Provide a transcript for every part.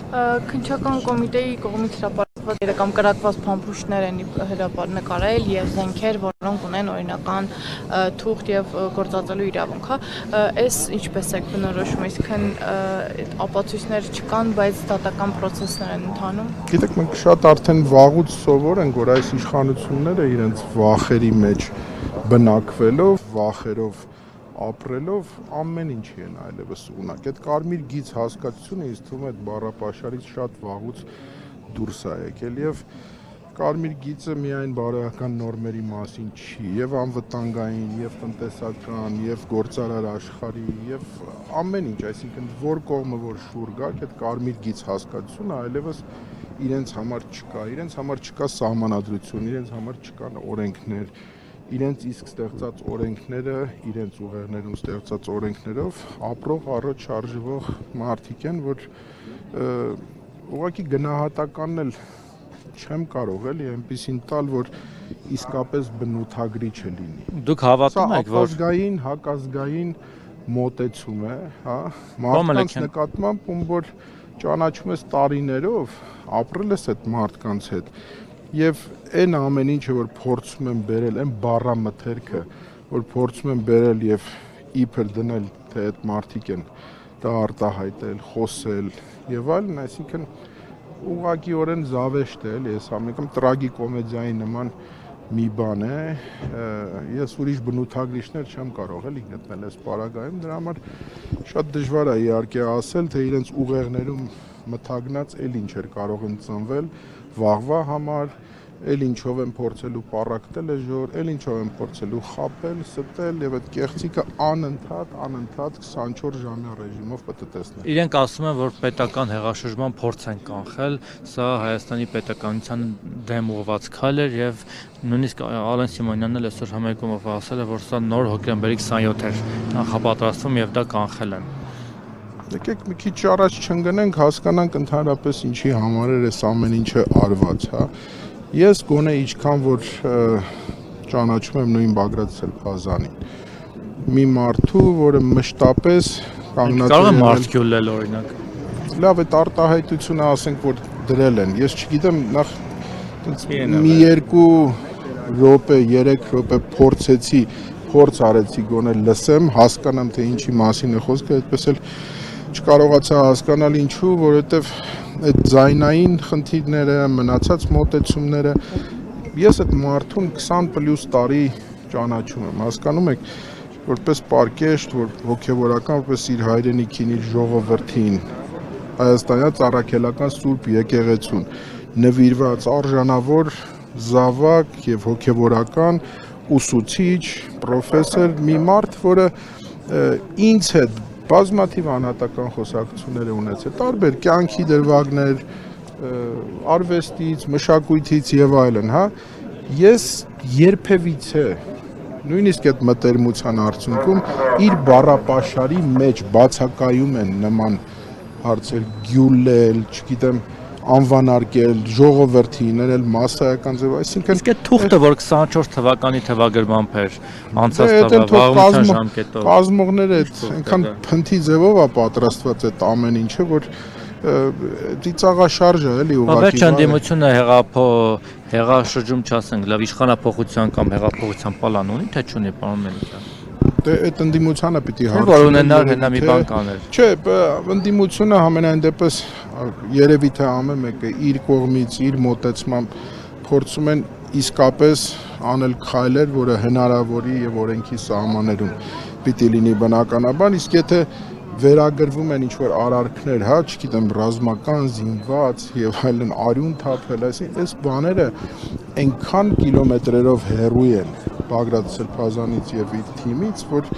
Քննչական կոմիտեի կողմից հրապարակված կամ կրակված փամփուշտներ են նկարել եւ զենքեր, որոնք ունեն օրինական թուղթ եւ գործածելու իրավունք, հա, այս ինչպես եք բնորոշում, այսինքն ապացույցներ չկան, բայց դատական process-ներ են ընթանում։ Գիտեք, մենք շատ արդեն վաղուց սովոր ենք, որ այս իշխանությունները իրենց վախերի մեջ բնակվելով, վախերով ապրելով ամեն ինչի են այլևս ունակ։ Այդ կարմիր գիծ հասկացությունը ինձ թվում է այդ բառապաշարից շատ վաղուց դուրս է եկել եւ կարմիր գիծը միայն բարոյական նորմերի մասին չի, եւ անվտանգային, եւ տնտեսական, եւ գործարար աշխարհի, եւ ամեն ինչ, այսինքն որ կողմը որ շուռ գա, այդ կարմիր գիծ հասկացությունը այլևս իրենց համար չկա սահմանադրություն, իրենց համար չկան օրենքներ, իրենց իսկ ստեղծած օրենքները, իրենց ուղեղներում ստեղծած օրենքներով ապրող առաջ շարժվող մարդիկ են, որ ուղղակի գնահատականն էլ չեմ կարող էլի այնպեսին տալ, որ իսկապես բնութագրիչ է լինի։ Դուք հավատում եք, որ ապազգային, հակազգային մոտեցում է, հա, մարդկանց նկատմամբ, ում որ ճանաչում ես տարիներով, ապրել ես այդ մարդկանց հետ։ Եվ այն ամեն ինչը, որ փորձում են բերել, այն բառամթերքը, որ փորձում են բերել եւ իբր դնել, թե այդ մարդիկ են դա արտահայտել, խոսել եւ այլն, այսինքն ուղղակիորեն զավեշտ է, էլի, այս ամենը տրագիկոմեդիայի նման մի բան է, ես ուրիշ բնութագրիչներ չեմ կարող էլի գտնել այս պարագայում, դրա համար շատ դժվար է իհարկե ասել, թե իրենց ուղեղներում մթագնած էլ ինչ էր կարող են ծնվել վաղվա համար, էլ ինչով են փորձելու պառակտել էժոր, էլ ինչով են փորձելու խաբել, ստել եւ այդ կեղծիկը անընդհատ 24 ժամյա ռեժիմով պետք է տեսնել։ Իրենք ասում են, որ պետական հեղաշրջման փորձ են կանխել, սա Հայաստանի պետականության դեմ ուղղված քայլ էր եւ նույնիսկ Ալեն Սիմոնյանն էլ այսօր համերգումով ասել է, որ սա նոր հոկտեմբերի 27 էր նախապատրաստվում եւ դա կանխել են։ Եկեք մի քիչ առաջ չընկնենք, հասկանանք ընդհանրապես ինչի համար էր այս ամեն ինչը արված, հա։ Ես գոնե ինչքան որ ճանաչում եմ նույն Բագրատ Սելփազանին, մի մարդու, որը մշտապես կանգնած է կարող է մարդկյուլել օրինակ։ Լավ, այդ արտահայտությունը ասենք որ դրել են։ Ես չգիտեմ, նախ մի 2 րոպե, 3 րոպե փորձ արեցի գոնե լսեմ, հասկանամ թե ինչի մասին է խոսքը, այդպես էլ չկարողացա հասկանալ ինչու, որովհետև այդ ձայնային խնդիրները, մնացած մոտեցումները, ես այդ մարդուն 20+ տարի ճանաչում եմ, հասկանում եք, որպես պարկեշտ, որ հոգևորական, որպես իր հայրենիքին, իր ժողովրդին, հայաստանյան առաքելական Սուրբ եկեղեցուն, նվիրված արժանավոր զավակ եւ հոգևորական ուսուցիչ, պրոֆեսոր, մի մարդ, որը ինձ հետ բազմաթիվ անհատական խոսակցություններ ունեցել, տարբեր կյանքի դրվագներ, արվեստից, մշակույթից եւ այլն, հա, ես երբևիցե նույնիսկ այդ մտերմության արդյունքում իր բառապաշարի մեջ բացակայում են նման հարցեր, գյուլել, չգիտեմ, անվանարկել, ժողովրդի ներել մասսայական ձև, այսինքն իսկ այդ թուղթը, որ 24 թվականի թվագրմամբ էր, անցած տարվա վաղության ժամկետով, կազմողները այնքան փնթի ձևով է պատրաստված այդ ամեն ինչը, որ ծիծաղաշարժ է, էլի ուղղակի։ Բայց ընդդիմությունը հեղաշրջում չասենք, լավ իշխանապողության կամ հեղափոխության պլան ունի, թե չունի, պարոն Մելիքյան։ Դե այդ ընդդիմությանը պիտի հարցնի, որ ունենալ հենա մի բան կաներ։ Չէ, ընդդիմությունը համենայն դեպս երևի թե ամեն մեկը իր կողմից, իր մոտեցմամբ փորձում են իսկապես անել քայլեր, որը հնարավորի եւ օրենքի սահմաններում պիտի լինի բնականաբար, իսկ եթե վերագրվում են ինչ-որ արարքներ, հա, չգիտեմ, ռազմական, զինված եւ այլն արյուն թափել, այս բաները այնքան կիլոմետրերով հեռու են Բագրատ Սելփազանից եւ իր թիմից, որ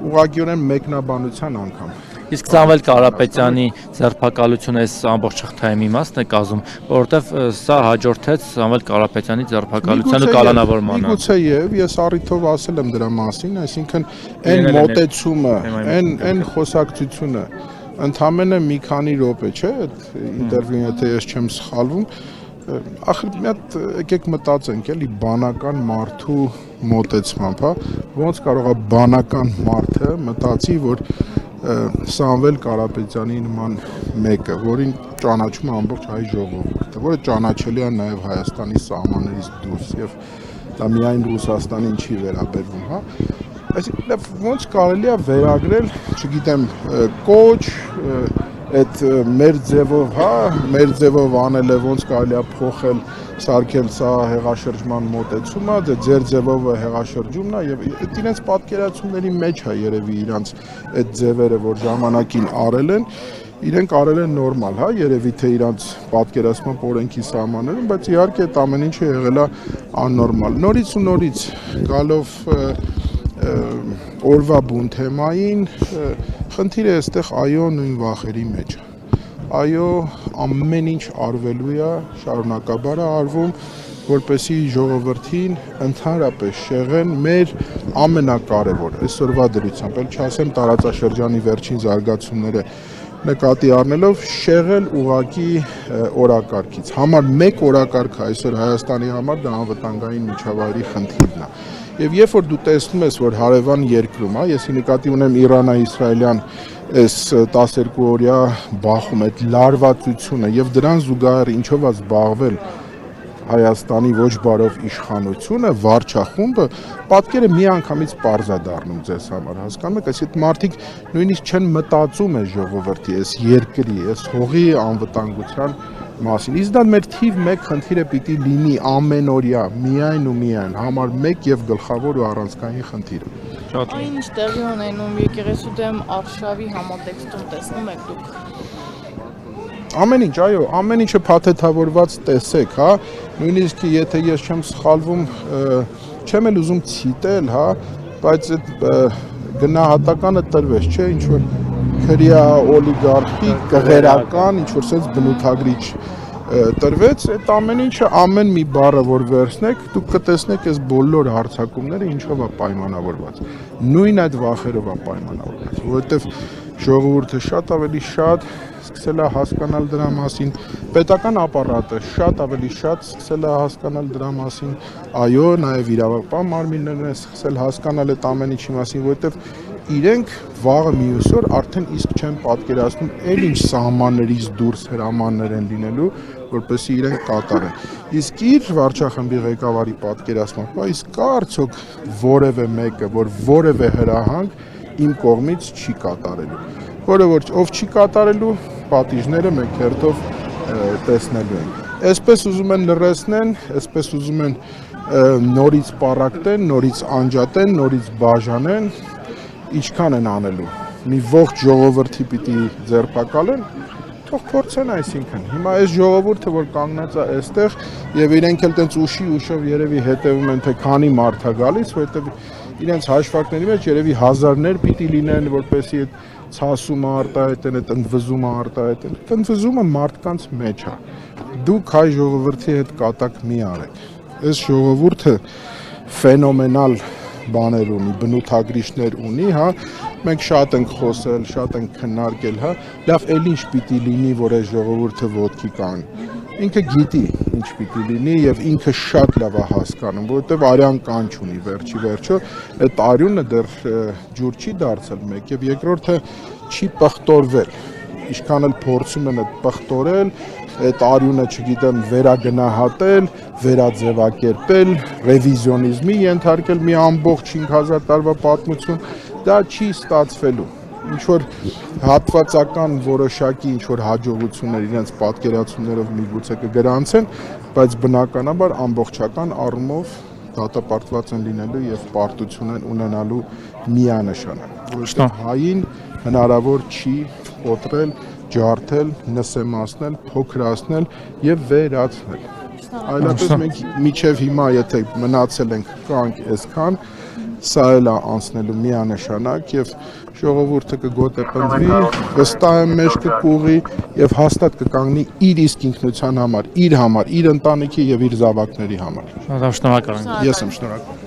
ուղղակիորեն մեկնաբանության անգամ։ Իսկ Սամվել Կարապետյանի ձերբակալությունը այս ամբողջ հաղթահարի մի մասն է կազմում, որովհետև սա հաջորդեց Սամվել Կարապետյանի ձերբակալությանը կալանավորմանը։ Միգուցե եւ ես առիթով ասել եմ դրա մասին, այսինքն այն մոտեցումը, այն խոսակցությունը ընդամենը մի քանի րոպե, չէ՞, այդ ինտերվյուն, եթե ես չեմ սխալվում, ախր մի հատ եկեք մտածենք, էլի բանական մարդու մոտեցմամբ, հա, ոնց կարող է բանական մարդը մտածի, որ Սամվել Կարապետյանի նման մեկը, որին ճանաչում է ամբողջ հայ ժողովուրդը, որը ճանաչելի է նաև Հայաստանի սահմաններից դուրս եւ դա միայն Ռուսաստանին չի վերաբերվում, հա։ Այսինքն ոնց կարելի է վերագրել, չգիտեմ, կոչ, այդ մեր ձևով, հա, մեր ձևով անել է, ոնց կարելի է փոխել, սարքել սա հեղաշրջման մոտեցումը, դե ձեր ձևով հեղաշրջումն է եւ այդ իրենց պատկերացումների մեջ է երևի իրանց այդ ձևերը, որ ժամանակին արել են, իրենք արել են նորմալ, հա, երևի թե իրանց պատկերացման օրենքի սահմաններում, բայց իհարկե այդ ամեն ինչը եղել է աննորմալ։ Նորից ու նորից գալով օրվա բուն թեմային, խնդիրը այստեղ այո նույն վախերի մեջ է։ Այո, ամեն ինչ արվելու է, շարունակաբար է արվում, որպեսզի ժողովրդին ընդհանրապես շեղեն մեր ամենակարևոր այսօրվա դրությամբ, էլ չասեմ տարածաշրջանի վերջին զարգացումները նկատի առնելով շեղել ուղակի օրակարգից։ Համար մեկ օրակարգ այսօր Հայաստանի համար դա անվտանգային միջավայրի խնդիրն է։ Եվ երբ որ դու տեսնում ես, որ հարևան երկրում, ես նկատի ունեմ Իրано-իսրայելյան այս 12-օրյա բախում, այդ լարվածությունը եւ դրան զուգահեռ ինչով է զբաղվել Հայաստանի ոչ բարով իշխանությունը, վարչախումբը, պատկերը միանգամից պարզ է դառնում ձեզ համար, հասկանում եք, այսինքն մարդիկ նույնիսկ չեն մտածում այս ժողովրդի, այս երկրի, այս հողի անվտանգության մասին։ Իսկ դա մեր թիվ 1 խնդիրը պիտի լինի ամենօրյա, միայն ու միայն, համար 1 եւ գլխավոր ու առանցքային խնդիրը։ Այն ինչ տեղի ունենում եկեղեցու դեմ արշավի համատեքստում տեսնում եք դուք։ Ամեն ինչ, այո, ամեն ինչը փաթեթավորված տեսեք, հա, նույնիսկ եթե ես չեմ սխալվում, չեմ էլ ուզում ցիտել, հա, բայց այդ գնահատականը տրվեց, չէ, ինչ որ քրյա օլիգարխի կղերական ինչ որ sense բնութագրիչ տրվեց, այդ ամեն ինչը ամեն մի բառը որ վերցնեք, դուք կտեսնեք այս բոլոր հարցակումները ինչով է պայմանավորված։ Նույն այդ վախերով է պայմանավորված, որովհետև ժողովուրդը շատ ավելի շատ սկսել է հասկանալ դրա մասին, պետական ապարատը շատ ավելի շատ սկսել է հասկանալ դրա մասին, այո, նաև իրավապահ մարմիններն են սկսել հասկանալ այդ ամեն ինչի մասին, որովհետև իրենք վաղը մյուս օր արդեն իսկ չեն պատկերացնում էլ ինչ սահմաններից դուրս հրամաններ են լինելու, որպեսզի իրենք կատարեն։ Իսկ իր վարչախմբի ղեկավարի պատկերացմամբ, իսկ կա արդյոք որևէ մեկը, որ որևէ հրահանգ իմ կողմից չի կատարելու, որը որ ով չի կատարելու, պատիժները մենք հերթով տեսնելու ենք։ Այսպես ուզում են լրացնեն, այսպես ուզում են նորից պառակտեն, նորից անջատեն, նորից բաժանեն, ինչքան են անելու։ Մի ողջ ժողովրդի պիտի ձերբակալեն, թող փորձեն այսինքն։ Հիմա այս ժողովուրդը որ կանգնած է այստեղ եւ իրենք էլ տենց ուշով երևի հետևում են թե քանի մարդ է գալիս, որովհետեւ իրենց հաշվարկների մեջ երևի հազարներ պիտի լինեն, որպեսզի այդ ցասումը արտահայտեն, այդ ընդվզումը արտահայտեն։ Ընդվզումը մարդկանց մեջ է։ Դուք հայ ժողովրդի հետ կատակ մի արեք։ Այս ժողովուրդը ֆենոմենալ բաներ ունի, բնութագրիչներ ունի, հա, մենք շատ ենք խոսել, շատ ենք քննարկել, հա, լավ, էլ ինչ պիտի լինի, որ այս ժողովուրդը ոտքի կանգնի։ Ինքը գիտի ինչ պիտի լինի եւ ինքը շատ լավ է հասկանում, որովհետեւ արյան կանչ ունի վերջի վերջո, այդ արյունը դեռ ջուր չի դարձել մեկ եւ երկրորդը չի պղտորվել։ Ինչքան էլ փորձում են այդ պղտորել, այդ արյունը, չգիտեմ, վերագնահատել, վերաձևակերպել, ռևիզիոնիզմի ենթարկել մի ամբողջ 5000 տարվա պատմություն, դա չի ստացվելու։ Ինչ որ հատվածական որոշակի ինչ որ հաջողություններ իրենց պատկերացումներով միգուցե կգրանցեն, բայց բնականաբար ամբողջական առումով դատապարտված են լինելու եւ պարտություն են ունենալու միանշանակ, որովհետեւ հային հնարավոր չի կոտրել, ջարդել, նսեմացնել, փոքրացնել եւ վերացնել։ Այլապես մենք միջև հիմա եթե մնացել ենք կանք այսքան, սա էլ է անցնելու միանշանակ եւ ժողովուրդը կգոտեպնդվի, վստահ եմ մեջ կկուղի եւ հաստատ կկանգնի իր իսկ ինքնության համար, իր ընտանիքի եւ իր զավակների համար։ Շնորհակալ եմ։ Ես եմ շնորհակալ։